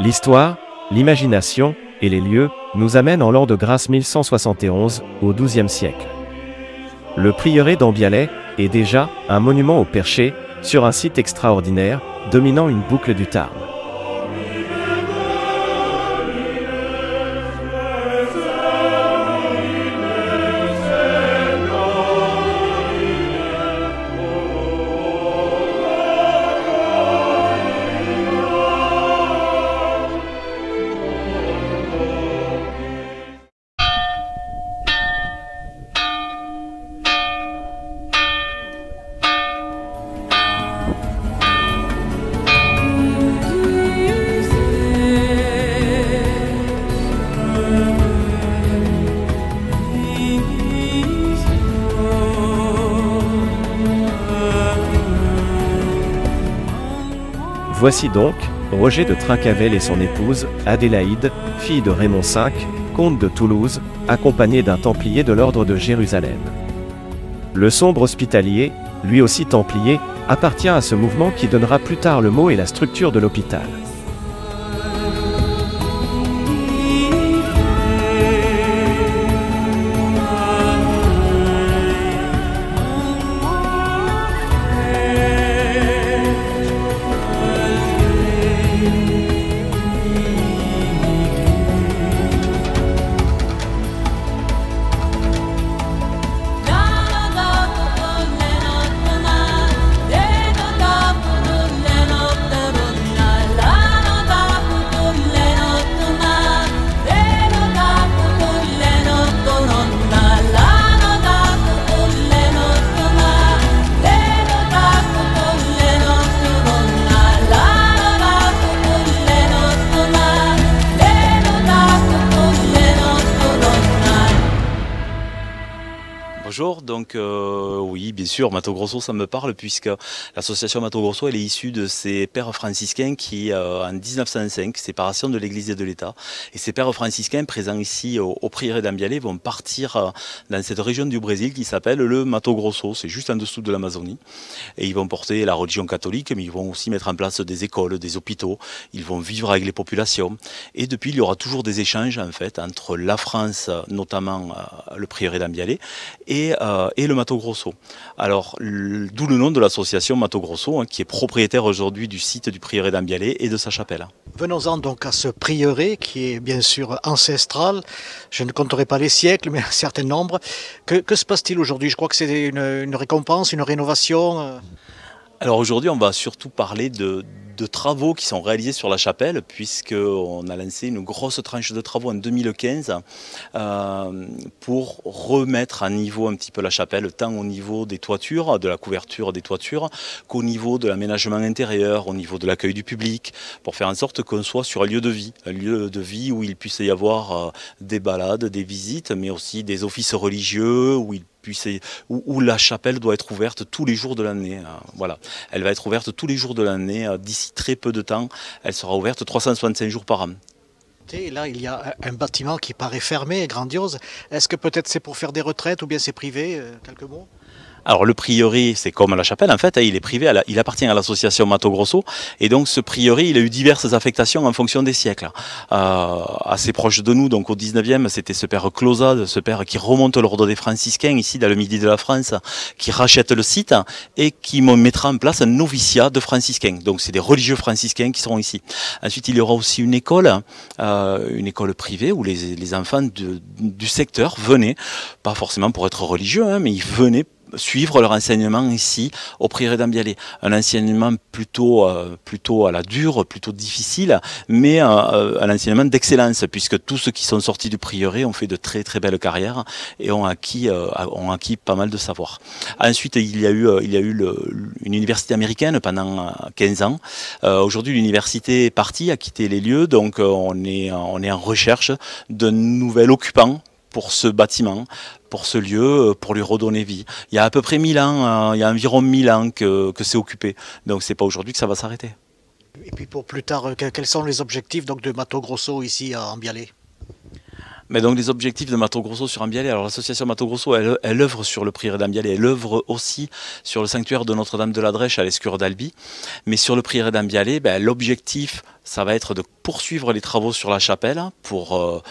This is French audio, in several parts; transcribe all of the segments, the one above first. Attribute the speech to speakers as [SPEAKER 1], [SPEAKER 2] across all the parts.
[SPEAKER 1] L'histoire, l'imagination et les lieux nous amènent en l'an de grâce 1171 au XIIe siècle. Le prieuré d'Ambialet est déjà un monument au perché sur un site extraordinaire dominant une boucle du Tarn. Voici donc Roger de Trincavel et son épouse, Adélaïde, fille de Raymond V, comte de Toulouse, accompagné d'un templier de l'ordre de Jérusalem. Le sombre hospitalier, lui aussi templier, appartient à ce mouvement qui donnera plus tard le mot et la structure de l'hôpital.
[SPEAKER 2] Bonjour, donc oui, bien sûr, Mato Grosso, ça me parle puisque l'association Mato Grosso, elle est issue de ces pères franciscains qui, en 1905, séparation de l'Église et de l'État, et ces pères franciscains présents ici au prieuré d'Ambialet vont partir dans cette région du Brésil qui s'appelle le Mato Grosso, c'est juste en dessous de l'Amazonie, et ils vont porter la religion catholique, mais ils vont aussi mettre en place des écoles, des hôpitaux, ils vont vivre avec les populations, et depuis il y aura toujours des échanges en fait entre la France, notamment le prieuré d'Ambialet, et le Mato Grosso. Alors, d'où le nom de l'association Mato Grosso, hein, qui est propriétaire aujourd'hui du site du prieuré d'Ambialet et de sa chapelle.
[SPEAKER 3] Venons-en donc à ce prieuré qui est bien sûr ancestral. Je ne compterai pas les siècles, mais un certain nombre. Que se passe-t-il aujourd'hui? Je crois que c'est une récompense, une rénovation.
[SPEAKER 2] Alors aujourd'hui, on va surtout parler de travaux qui sont réalisés sur la chapelle, puisqu'on a lancé une grosse tranche de travaux en 2015 pour remettre à niveau un petit peu la chapelle, tant au niveau des toitures, de la couverture des toitures, qu'au niveau de l'aménagement intérieur, au niveau de l'accueil du public, pour faire en sorte qu'on soit sur un lieu de vie où il puisse y avoir des balades, des visites, mais aussi des offices religieux, où la chapelle doit être ouverte tous les jours de l'année. Voilà. Elle va être ouverte tous les jours de l'année. D'ici très peu de temps, elle sera ouverte 365 jours par an.
[SPEAKER 3] Et là, il y a un bâtiment qui paraît fermé et grandiose. Est-ce que peut-être c'est pour faire des retraites ou bien c'est privé? Quelques mots?
[SPEAKER 2] Alors le prieuré, c'est comme la chapelle en fait, il est privé, il appartient à l'association Mato Grosso, et donc ce prieuré, il a eu diverses affectations en fonction des siècles. Assez proche de nous, donc au 19e, c'était ce père Clausade, ce père qui remonte l'ordre des franciscains, ici dans le midi de la France, qui rachète le site et qui mettra en place un noviciat de franciscains. Donc c'est des religieux franciscains qui seront ici. Ensuite, il y aura aussi une école privée où les enfants du secteur venaient, pas forcément pour être religieux, hein, mais ils venaient suivre leur enseignement ici au prieuré d'Ambialet. Un enseignement plutôt à la dure, plutôt difficile, mais un enseignement d'excellence, puisque tous ceux qui sont sortis du prieuré ont fait de très très belles carrières et ont acquis pas mal de savoir. Ensuite, il y a eu une université américaine pendant 15 ans. Aujourd'hui, l'université est partie, a quitté les lieux, donc on est en recherche de nouveaux occupants pour ce bâtiment, pour ce lieu, pour lui redonner vie. Il y a à peu près 1000 ans, il y a environ 1000 ans que c'est occupé. Donc c'est pas aujourd'hui que ça va s'arrêter.
[SPEAKER 3] Et puis pour plus tard, quels sont les objectifs donc, de Mato Grosso ici à Ambialet?
[SPEAKER 2] Mais donc les objectifs de Mato Grosso sur Ambialé, alors l'association Mato Grosso, elle œuvre sur le prieuré d'Ambialé, elle œuvre aussi sur le sanctuaire de Notre-Dame de la Drèche à l'Escure d'Albi. Mais sur le prieuré d'Ambialé, l'objectif, ça va être de poursuivre les travaux sur la chapelle pour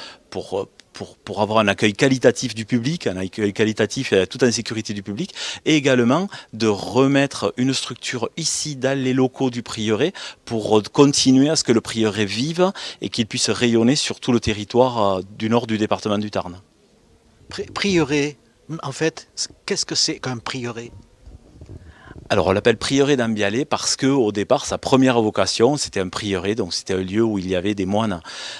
[SPEAKER 2] avoir un accueil qualitatif du public, un accueil qualitatif tout en sécurité du public, et également de remettre une structure ici dans les locaux du prieuré pour continuer à ce que le prieuré vive et qu'il puisse rayonner sur tout le territoire du nord du département du Tarn.
[SPEAKER 3] Prieuré, en fait, qu'est-ce que c'est qu'un prieuré?
[SPEAKER 2] Alors on l'appelle prieuré d'Ambialé parce que au départ sa première vocation c'était un prieuré, donc c'était un lieu où il y avait des moines.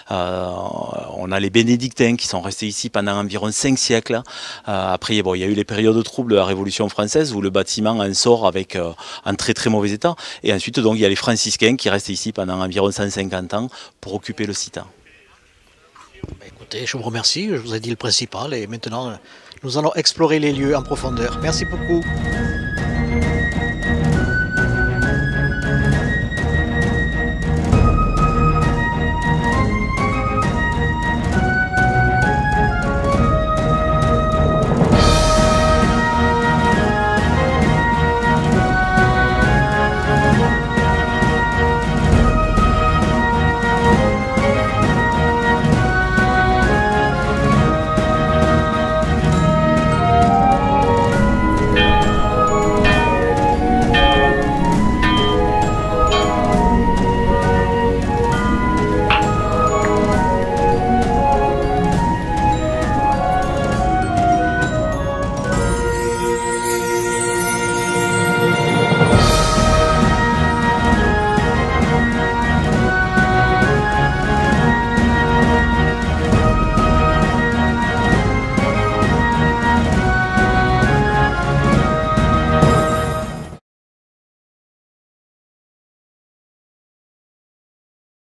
[SPEAKER 2] On a les bénédictins qui sont restés ici pendant environ 5 siècles. Après il y a eu les périodes troubles de la Révolution française où le bâtiment en sort avec un très très mauvais état. Et ensuite donc il y a les franciscains qui restent ici pendant environ 150 ans pour occuper le site.
[SPEAKER 3] Écoutez, je vous remercie, je vous ai dit le principal et maintenant nous allons explorer les lieux en profondeur. Merci beaucoup.